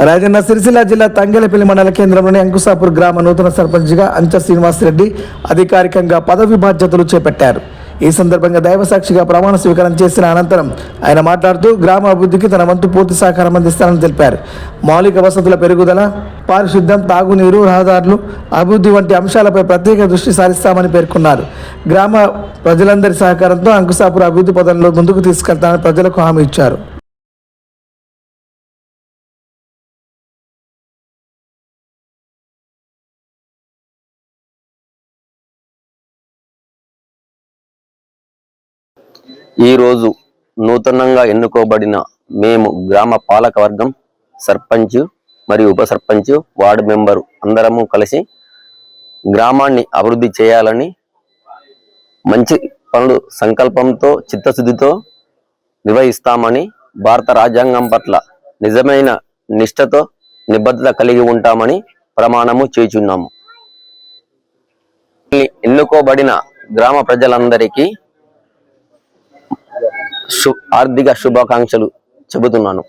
రాజన్న సిరిసిల్ల జిల్లా తంగెలపల్లి మండల కేంద్రంలోని అంకుసాపూర్ గ్రామ నూతన సర్పంచ్గా అంచ శ్రీనివాసరెడ్డి అధికారికంగా పదవి బాధ్యతలు చేపట్టారు. ఈ సందర్భంగా దైవసాక్షిగా ప్రమాణ స్వీకారం చేసిన అనంతరం ఆయన మాట్లాడుతూ గ్రామ అభివృద్ధికి తన వంతు పూర్తి సహకారం అందిస్తానని తెలిపారు. మౌలిక వసతుల పెరుగుదల, పారిశుద్ధ్యం, తాగునీరు, రహదారులు అభివృద్ధి వంటి అంశాలపై ప్రత్యేక దృష్టి సారిస్తామని పేర్కొన్నారు. గ్రామ ప్రజలందరి సహకారంతో అంకుసాపూర్ అభివృద్ధి పదంలో ముందుకు తీసుకెళ్తానని ప్రజలకు హామీ ఇచ్చారు. ఈరోజు నూతనంగా ఎన్నుకోబడిన మేము గ్రామ పాలక వర్గం, సర్పంచ్ మరియు ఉప సర్పంచ్, వార్డు మెంబరు అందరము కలిసి గ్రామాన్ని అభివృద్ధి చేయాలని మంచి పనులు సంకల్పంతో చిత్తశుద్ధితో నిర్వహిస్తామని, భారత రాజ్యాంగం పట్ల నిజమైన నిష్ఠతో నిబద్ధత కలిగి ఉంటామని ప్రమాణము చేయుచున్నాము. ఎన్నుకోబడిన గ్రామ ప్రజలందరికీ ఆర్థిక శుభాకాంక్షలు చెబుతున్నాను.